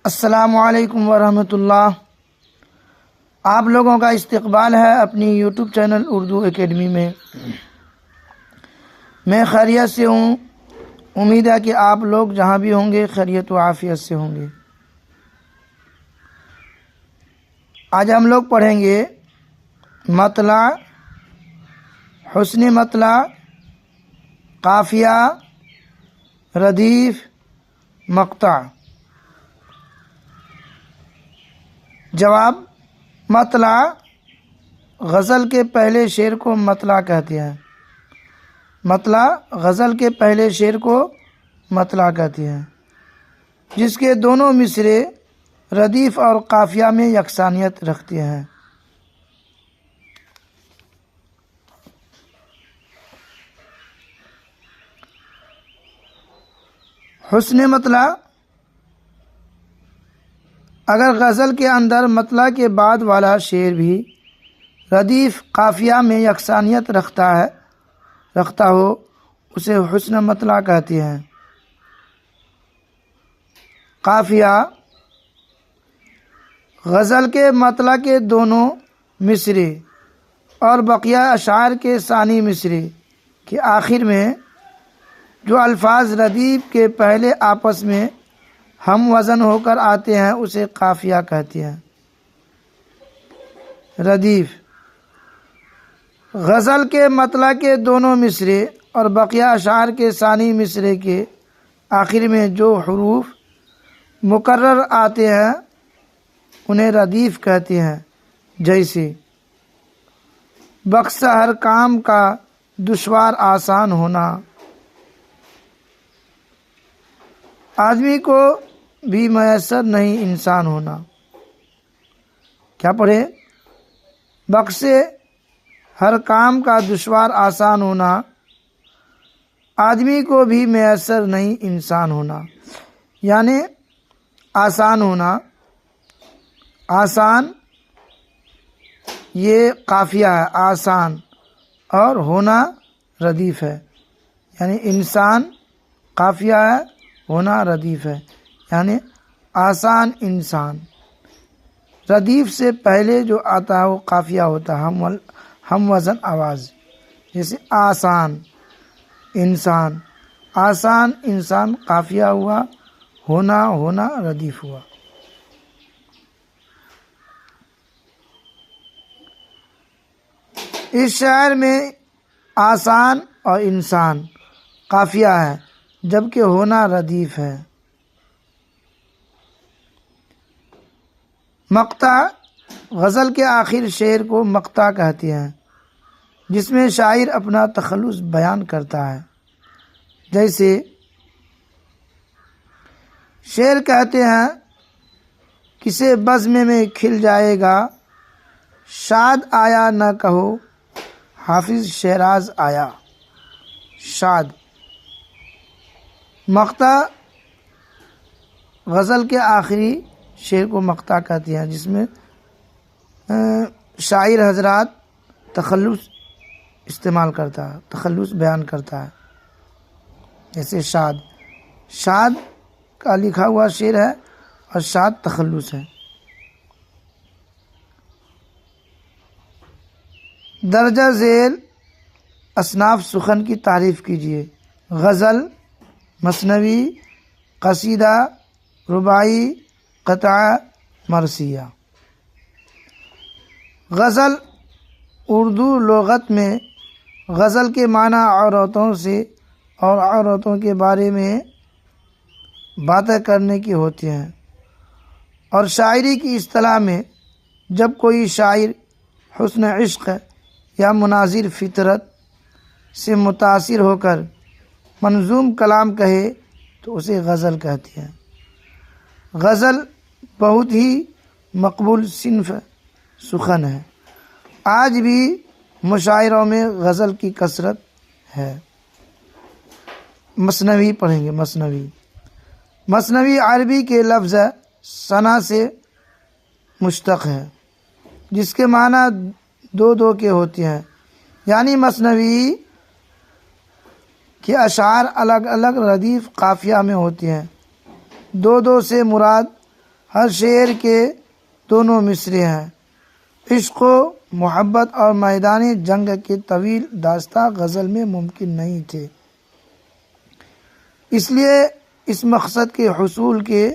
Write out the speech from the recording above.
السلام علیکم ورحمۃ اللہ۔ آپ لوگوں کا استقبال ہے اپنی یوٹیوب چینل اردو اکیڈمی میں۔ میں خیریت سے ہوں، امید ہے کہ آپ لوگ جہاں بھی ہوں گے خیریت و عافیت سے ہوں گے۔ آج ہم لوگ پڑھیں گے مطلع، حسن مطلع، قافیہ، ردیف، مقطع۔ جواب: مطلع غزل کے پہلے شعر کو مطلع کہتے ہیں۔ مطلع غزل کے پہلے شعر کو مطلع کہتے ہیں، جس کے دونوں مصرعے ردیف اور قافیہ میں یکسانیت رکھتے ہیں۔ حسن مطلع: اگر غزل کے اندر مطلع کے بعد والا شعر بھی ردیف قافیہ میں یکسانیت رکھتا ہو اسے حسن مطلع کہتے ہیں۔ قافیہ: غزل کے مطلع کے دونوں مصرعے اور بقیہ اشعار کے ثانی مصرعے کے آخر میں جو الفاظ ردیف کے پہلے آپس میں ہم وزن ہو کر آتے ہیں اسے قافیہ کہتے ہیں۔ ردیف: غزل کے مطلع کے دونوں مصرعے اور بقیہ اشعار کے ثانی مصرعے کے آخر میں جو حروف مکرر آتے ہیں انہیں ردیف کہتے ہیں، جیسے بخش ہر کام کا دشوار آسان ہونا، آدمی کو بھی میسر نہیں انسان ہونا۔ کیا پڑھے؟ بخش ہر کام کا دشوار آسان ہونا، آدمی کو بھی میسر نہیں انسان ہونا، یعنی آسان ہونا۔ آسان یہ قافیہ ہے، آسان، اور ہونا ردیف ہے، یعنی انسان قافیہ ہے، ہونا ردیف ہے، یعنی آسان انسان۔ ردیف سے پہلے جو آتا ہے وہ قافیہ ہوتا ہے، ہم وزن آواز، جیسے آسان انسان، آسان انسان قافیہ ہوا، ہونا ردیف ہوا۔ اس شعر میں آسان اور انسان قافیہ ہے جبکہ ہونا ردیف ہے۔ مقطع: غزل کے آخر شعر کو مقطع کہتے ہیں، جس میں شاعر اپنا تخلص بیان کرتا ہے، جیسے شعر کہتے ہیں: کسے بزم میں کھل جائے گا، شاد آیا نہ کہو حافظ شیراز آیا۔ شاد۔ مقطع غزل کے آخری شعر کو مقطع کہتے ہیں، جس میں شاعر حضرات تخلص استعمال کرتا ہے، تخلص بیان کرتا ہے، جیسے شاد کا لکھا ہوا شعر ہے اور شاد تخلص ہے۔ درجہ ذیل اصناف سخن کی تعریف کیجیے۔ غزل، مثنوی، قصیدہ، رباعی، قطعہ، مرثیہ۔ غزل اردو لغت میں غزل کے معنی عورتوں سے اور عورتوں کے بارے میں باتیں کرنے کی ہوتی ہیں، اور شاعری کی اصطلاح میں جب کوئی شاعر حسن عشق یا مناظر فطرت سے متاثر ہو کر منظوم کلام کہے تو اسے غزل کہتے ہیں۔ غزل بہت ہی مقبول صنف سخن ہے، آج بھی مشاعروں میں غزل کی کثرت ہے۔ مثنوی پڑھیں گے۔ مثنوی عربی کے لفظ ثنا سے مشتق ہے، جس کے معنی دو کے ہوتے ہیں، یعنی مثنوی کے اشعار الگ الگ ردیف قافیہ میں ہوتے ہیں۔ دو سے مراد ہر شعر کے دونوں مصرے ہیں۔ عشق و محبت اور میدان جنگ کے طویل داستاں غزل میں ممکن نہیں تھے، اس لیے اس مقصد کے حصول کے